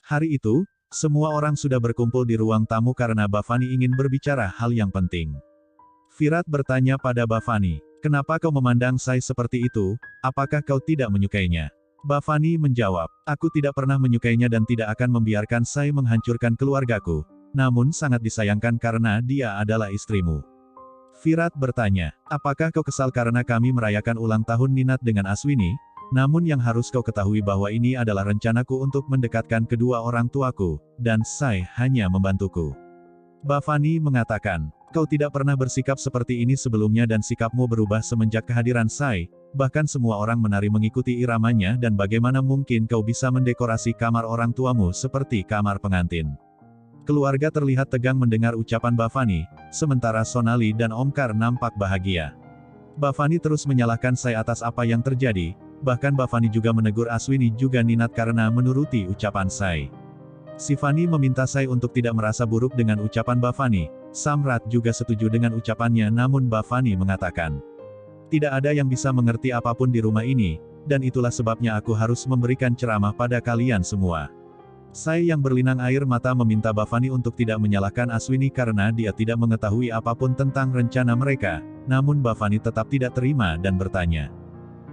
Hari itu, semua orang sudah berkumpul di ruang tamu karena Bhavani ingin berbicara hal yang penting. Virat bertanya pada Bhavani, "Kenapa kau memandang Sai seperti itu? Apakah kau tidak menyukainya?" Bhavani menjawab, "Aku tidak pernah menyukainya dan tidak akan membiarkan Sai menghancurkan keluargaku. Namun sangat disayangkan karena dia adalah istrimu." Virat bertanya, "Apakah kau kesal karena kami merayakan ulang tahun Ninat dengan Aswini? Namun yang harus kau ketahui bahwa ini adalah rencanaku untuk mendekatkan kedua orang tuaku, dan Sai hanya membantuku." Bhavani mengatakan, "Kau tidak pernah bersikap seperti ini sebelumnya dan sikapmu berubah semenjak kehadiran Sai, bahkan semua orang menari mengikuti iramanya dan bagaimana mungkin kau bisa mendekorasi kamar orang tuamu seperti kamar pengantin." Keluarga terlihat tegang mendengar ucapan Bhavani, sementara Sonali dan Omkar nampak bahagia. Bhavani terus menyalahkan Sai atas apa yang terjadi, bahkan Bhavani juga menegur Aswini juga Ninat karena menuruti ucapan Sai. Shivani meminta Sai untuk tidak merasa buruk dengan ucapan Bhavani. Samrat juga setuju dengan ucapannya namun Bhavani mengatakan, "Tidak ada yang bisa mengerti apapun di rumah ini, dan itulah sebabnya aku harus memberikan ceramah pada kalian semua." Sai yang berlinang air mata meminta Bhavani untuk tidak menyalahkan Aswini karena dia tidak mengetahui apapun tentang rencana mereka, namun Bhavani tetap tidak terima dan bertanya,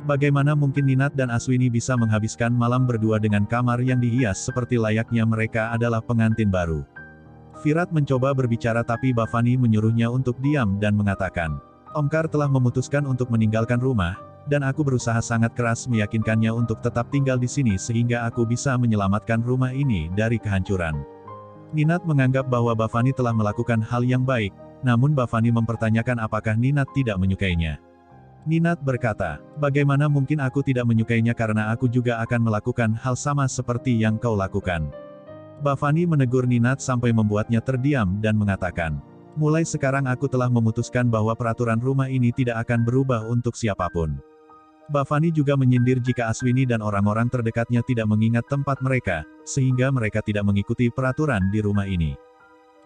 "Bagaimana mungkin Ninat dan Aswini bisa menghabiskan malam berdua dengan kamar yang dihias seperti layaknya mereka adalah pengantin baru?" Virat mencoba berbicara tapi Bhavani menyuruhnya untuk diam dan mengatakan, "Omkar telah memutuskan untuk meninggalkan rumah, dan aku berusaha sangat keras meyakinkannya untuk tetap tinggal di sini sehingga aku bisa menyelamatkan rumah ini dari kehancuran." Ninat menganggap bahwa Bhavani telah melakukan hal yang baik, namun Bhavani mempertanyakan apakah Ninat tidak menyukainya. Ninat berkata, "Bagaimana mungkin aku tidak menyukainya karena aku juga akan melakukan hal sama seperti yang kau lakukan." Bhavani menegur Ninat sampai membuatnya terdiam dan mengatakan, "Mulai sekarang aku telah memutuskan bahwa peraturan rumah ini tidak akan berubah untuk siapapun." Bhavani juga menyindir jika Aswini dan orang-orang terdekatnya tidak mengingat tempat mereka, sehingga mereka tidak mengikuti peraturan di rumah ini.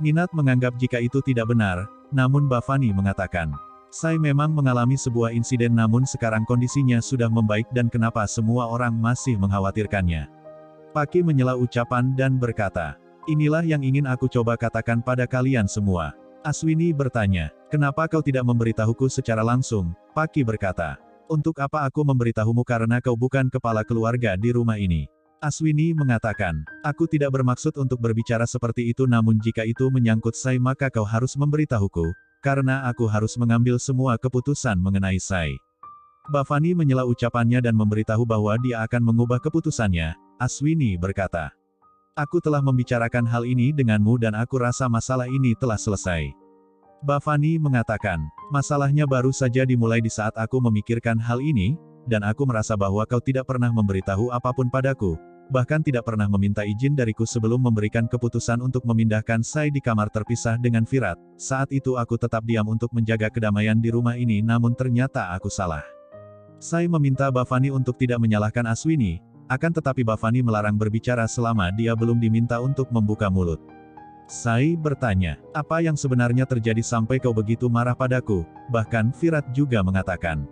Ninat menganggap jika itu tidak benar, namun Bhavani mengatakan, "Sai memang mengalami sebuah insiden namun sekarang kondisinya sudah membaik dan kenapa semua orang masih mengkhawatirkannya?" Paki menyela ucapan dan berkata, "Inilah yang ingin aku coba katakan pada kalian semua." Aswini bertanya, "Kenapa kau tidak memberitahuku secara langsung?" Paki berkata, "Untuk apa aku memberitahumu karena kau bukan kepala keluarga di rumah ini." Aswini mengatakan, "Aku tidak bermaksud untuk berbicara seperti itu namun jika itu menyangkut Sai maka kau harus memberitahuku, karena aku harus mengambil semua keputusan mengenai Sai." Bhavani menyela ucapannya dan memberitahu bahwa dia akan mengubah keputusannya. Aswini berkata, "Aku telah membicarakan hal ini denganmu dan aku rasa masalah ini telah selesai." Bhavani mengatakan, "Masalahnya baru saja dimulai di saat aku memikirkan hal ini, dan aku merasa bahwa kau tidak pernah memberitahu apapun padaku, bahkan tidak pernah meminta izin dariku sebelum memberikan keputusan untuk memindahkan Sai di kamar terpisah dengan Virat. Saat itu aku tetap diam untuk menjaga kedamaian di rumah ini namun ternyata aku salah." Sai meminta Bhavani untuk tidak menyalahkan Aswini, akan tetapi Bhavani melarang berbicara selama dia belum diminta untuk membuka mulut. Sai bertanya, "Apa yang sebenarnya terjadi sampai kau begitu marah padaku?" Bahkan Virat juga mengatakan,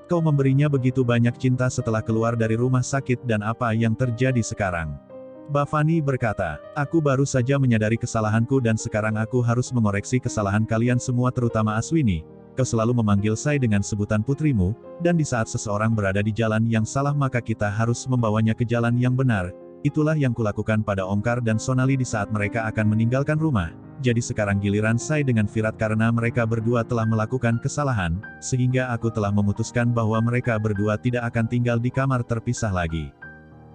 "Kau memberinya begitu banyak cinta setelah keluar dari rumah sakit dan apa yang terjadi sekarang?" Bhavani berkata, "Aku baru saja menyadari kesalahanku dan sekarang aku harus mengoreksi kesalahan kalian semua terutama Aswini. Kau selalu memanggil Sai dengan sebutan putrimu, dan di saat seseorang berada di jalan yang salah maka kita harus membawanya ke jalan yang benar. Itulah yang kulakukan pada Omkar dan Sonali di saat mereka akan meninggalkan rumah. Jadi sekarang giliran Sai dengan Virat karena mereka berdua telah melakukan kesalahan, sehingga aku telah memutuskan bahwa mereka berdua tidak akan tinggal di kamar terpisah lagi."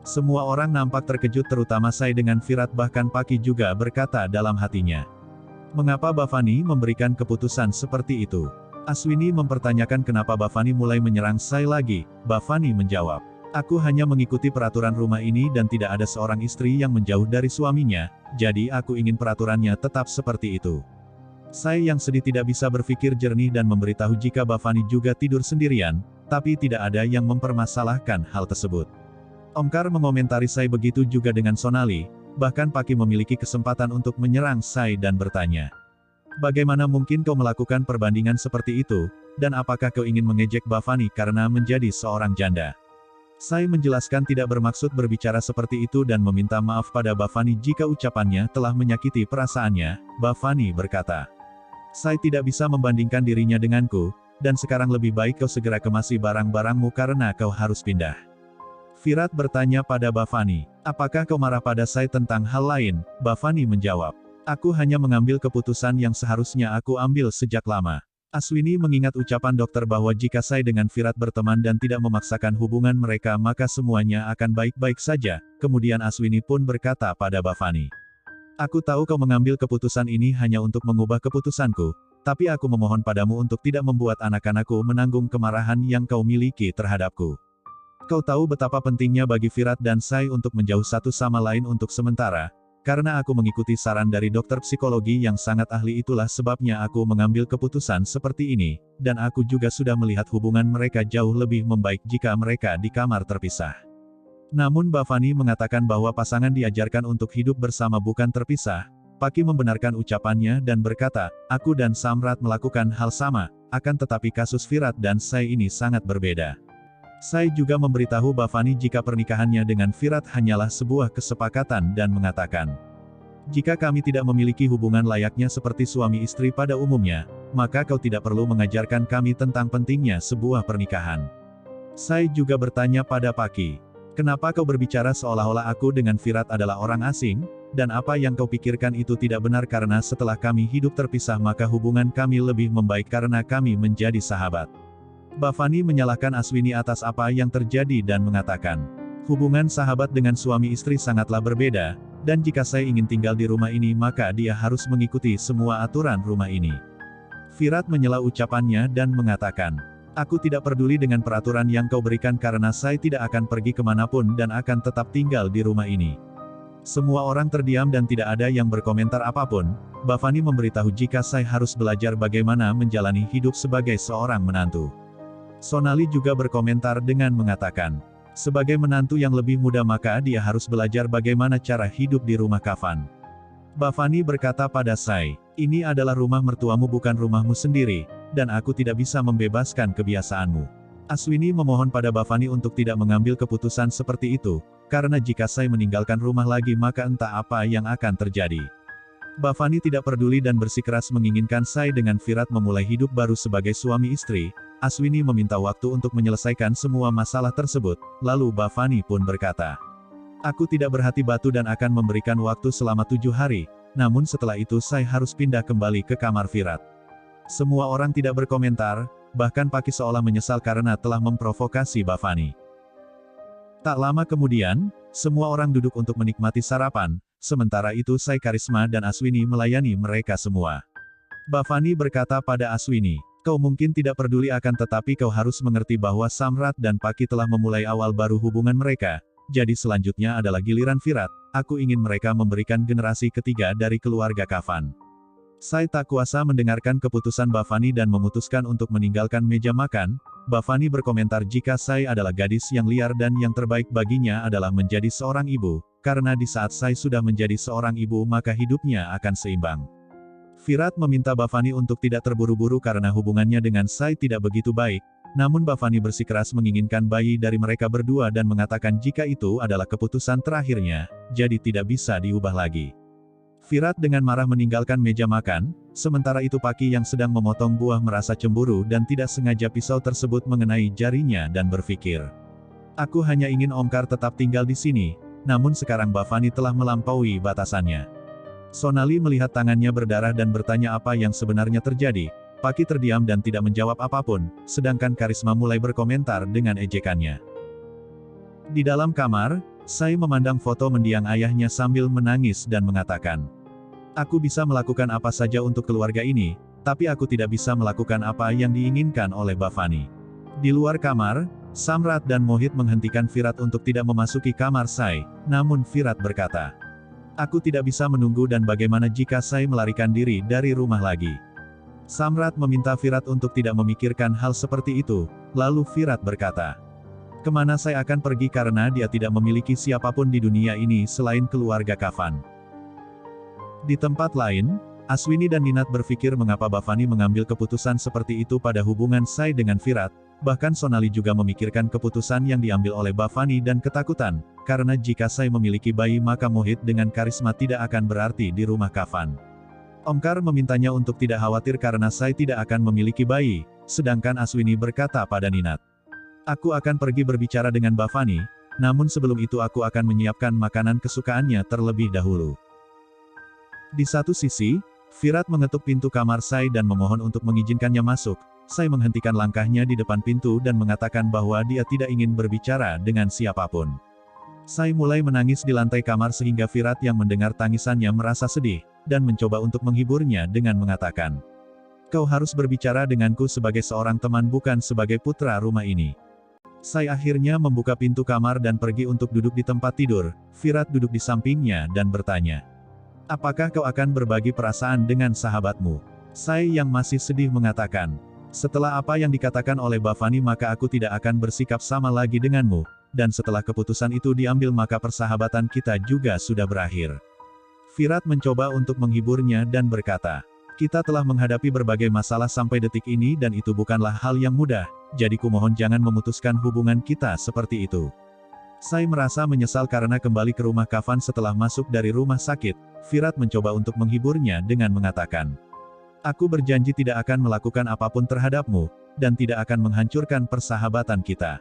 Semua orang nampak terkejut terutama Sai dengan Virat bahkan Paki juga berkata dalam hatinya, "Mengapa Bhavani memberikan keputusan seperti itu?" Aswini mempertanyakan kenapa Bhavani mulai menyerang Sai lagi. Bhavani menjawab, "Aku hanya mengikuti peraturan rumah ini dan tidak ada seorang istri yang menjauh dari suaminya, jadi aku ingin peraturannya tetap seperti itu." Sai yang sedih tidak bisa berpikir jernih dan memberitahu jika Bhavani juga tidur sendirian, tapi tidak ada yang mempermasalahkan hal tersebut. Omkar mengomentari Sai begitu juga dengan Sonali, bahkan Paki memiliki kesempatan untuk menyerang Sai dan bertanya, "Bagaimana mungkin kau melakukan perbandingan seperti itu, dan apakah kau ingin mengejek Bhavani karena menjadi seorang janda?" Sai menjelaskan tidak bermaksud berbicara seperti itu dan meminta maaf pada Bavani jika ucapannya telah menyakiti perasaannya. Bavani berkata, Sai tidak bisa membandingkan dirinya denganku, dan sekarang lebih baik kau segera kemasi barang-barangmu karena kau harus pindah. Virat bertanya pada Bavani, apakah kau marah pada Sai tentang hal lain? Bavani menjawab, aku hanya mengambil keputusan yang seharusnya aku ambil sejak lama. Aswini mengingat ucapan dokter bahwa jika Sai dengan Virat berteman dan tidak memaksakan hubungan mereka maka semuanya akan baik-baik saja. Kemudian Aswini pun berkata pada Bavani, aku tahu kau mengambil keputusan ini hanya untuk mengubah keputusanku, tapi aku memohon padamu untuk tidak membuat anak-anakku menanggung kemarahan yang kau miliki terhadapku. Kau tahu betapa pentingnya bagi Virat dan Sai untuk menjauh satu sama lain untuk sementara. Karena aku mengikuti saran dari dokter psikologi yang sangat ahli itulah sebabnya aku mengambil keputusan seperti ini, dan aku juga sudah melihat hubungan mereka jauh lebih membaik jika mereka di kamar terpisah. Namun Bavani mengatakan bahwa pasangan diajarkan untuk hidup bersama bukan terpisah. Paki membenarkan ucapannya dan berkata, aku dan Samrat melakukan hal sama, akan tetapi kasus Virat dan Sai ini sangat berbeda. Sai juga memberitahu Bavani jika pernikahannya dengan Virat hanyalah sebuah kesepakatan dan mengatakan, jika kami tidak memiliki hubungan layaknya seperti suami istri pada umumnya, maka kau tidak perlu mengajarkan kami tentang pentingnya sebuah pernikahan. Sai juga bertanya pada Paki, kenapa kau berbicara seolah-olah aku dengan Virat adalah orang asing, dan apa yang kau pikirkan itu tidak benar karena setelah kami hidup terpisah maka hubungan kami lebih membaik karena kami menjadi sahabat. Bavani menyalahkan Aswini atas apa yang terjadi dan mengatakan, hubungan sahabat dengan suami istri sangatlah berbeda, dan jika saya ingin tinggal di rumah ini maka dia harus mengikuti semua aturan rumah ini. Virat menyela ucapannya dan mengatakan, aku tidak peduli dengan peraturan yang kau berikan karena saya tidak akan pergi kemanapun dan akan tetap tinggal di rumah ini. Semua orang terdiam dan tidak ada yang berkomentar apapun. Bavani memberitahu jika saya harus belajar bagaimana menjalani hidup sebagai seorang menantu. Sonali juga berkomentar dengan mengatakan, sebagai menantu yang lebih muda maka dia harus belajar bagaimana cara hidup di rumah kafan. Bavani berkata pada Sai, ini adalah rumah mertuamu bukan rumahmu sendiri, dan aku tidak bisa membebaskan kebiasaanmu. Aswini memohon pada Bavani untuk tidak mengambil keputusan seperti itu, karena jika Sai meninggalkan rumah lagi maka entah apa yang akan terjadi. Bavani tidak peduli dan bersikeras menginginkan Sai dengan Virat memulai hidup baru sebagai suami istri. Aswini meminta waktu untuk menyelesaikan semua masalah tersebut, lalu Bavani pun berkata, aku tidak berhati batu dan akan memberikan waktu selama 7 hari, namun setelah itu Sai harus pindah kembali ke kamar Virat. Semua orang tidak berkomentar, bahkan Paki seolah menyesal karena telah memprovokasi Bavani. Tak lama kemudian, semua orang duduk untuk menikmati sarapan, sementara itu Sai Karisma dan Aswini melayani mereka semua. Bavani berkata pada Aswini, kau mungkin tidak peduli akan tetapi kau harus mengerti bahwa Samrat dan Paki telah memulai awal baru hubungan mereka, jadi selanjutnya adalah giliran Virat, aku ingin mereka memberikan generasi ketiga dari keluarga kafan. Sai tak kuasa mendengarkan keputusan Bavani dan memutuskan untuk meninggalkan meja makan. Bavani berkomentar jika Sai adalah gadis yang liar dan yang terbaik baginya adalah menjadi seorang ibu, karena di saat Sai sudah menjadi seorang ibu maka hidupnya akan seimbang. Virat meminta Bavani untuk tidak terburu-buru karena hubungannya dengan Sai tidak begitu baik, namun Bavani bersikeras menginginkan bayi dari mereka berdua dan mengatakan jika itu adalah keputusan terakhirnya, jadi tidak bisa diubah lagi. Virat dengan marah meninggalkan meja makan, sementara itu Paki yang sedang memotong buah merasa cemburu dan tidak sengaja pisau tersebut mengenai jarinya dan berpikir, aku hanya ingin Omkar tetap tinggal di sini, namun sekarang Bavani telah melampaui batasannya. Sonali melihat tangannya berdarah dan bertanya apa yang sebenarnya terjadi. Paki terdiam dan tidak menjawab apapun, sedangkan Karisma mulai berkomentar dengan ejekannya. Di dalam kamar, Sai memandang foto mendiang ayahnya sambil menangis dan mengatakan, aku bisa melakukan apa saja untuk keluarga ini, tapi aku tidak bisa melakukan apa yang diinginkan oleh Bavani. Di luar kamar, Samrat dan Mohit menghentikan Virat untuk tidak memasuki kamar Sai, namun Virat berkata, aku tidak bisa menunggu dan bagaimana jika Sai melarikan diri dari rumah lagi. Samrat meminta Virat untuk tidak memikirkan hal seperti itu, lalu Virat berkata, kemana saya akan pergi karena dia tidak memiliki siapapun di dunia ini selain keluarga kafan. Di tempat lain, Aswini dan Ninat berpikir mengapa Bavani mengambil keputusan seperti itu pada hubungan Sai dengan Virat. Bahkan Sonali juga memikirkan keputusan yang diambil oleh Bhavani dan ketakutan, karena jika Sai memiliki bayi maka Mohit dengan karisma tidak akan berarti di rumah kafan. Omkar memintanya untuk tidak khawatir karena Sai tidak akan memiliki bayi, sedangkan Aswini berkata pada Ninat. Aku akan pergi berbicara dengan Bhavani, namun sebelum itu aku akan menyiapkan makanan kesukaannya terlebih dahulu. Di satu sisi, Virat mengetuk pintu kamar Sai dan memohon untuk mengizinkannya masuk. Sai menghentikan langkahnya di depan pintu dan mengatakan bahwa dia tidak ingin berbicara dengan siapapun. Sai mulai menangis di lantai kamar sehingga Virat yang mendengar tangisannya merasa sedih, dan mencoba untuk menghiburnya dengan mengatakan, "Kau harus berbicara denganku sebagai seorang teman bukan sebagai putra rumah ini." Sai akhirnya membuka pintu kamar dan pergi untuk duduk di tempat tidur. Virat duduk di sampingnya dan bertanya, "Apakah kau akan berbagi perasaan dengan sahabatmu?" Sai yang masih sedih mengatakan, "Setelah apa yang dikatakan oleh Bhavani maka aku tidak akan bersikap sama lagi denganmu, dan setelah keputusan itu diambil maka persahabatan kita juga sudah berakhir." Virat mencoba untuk menghiburnya dan berkata, "Kita telah menghadapi berbagai masalah sampai detik ini dan itu bukanlah hal yang mudah, jadi kumohon jangan memutuskan hubungan kita seperti itu." Sai merasa menyesal karena kembali ke rumah kafan setelah masuk dari rumah sakit. Virat mencoba untuk menghiburnya dengan mengatakan, "Aku berjanji tidak akan melakukan apapun terhadapmu, dan tidak akan menghancurkan persahabatan kita."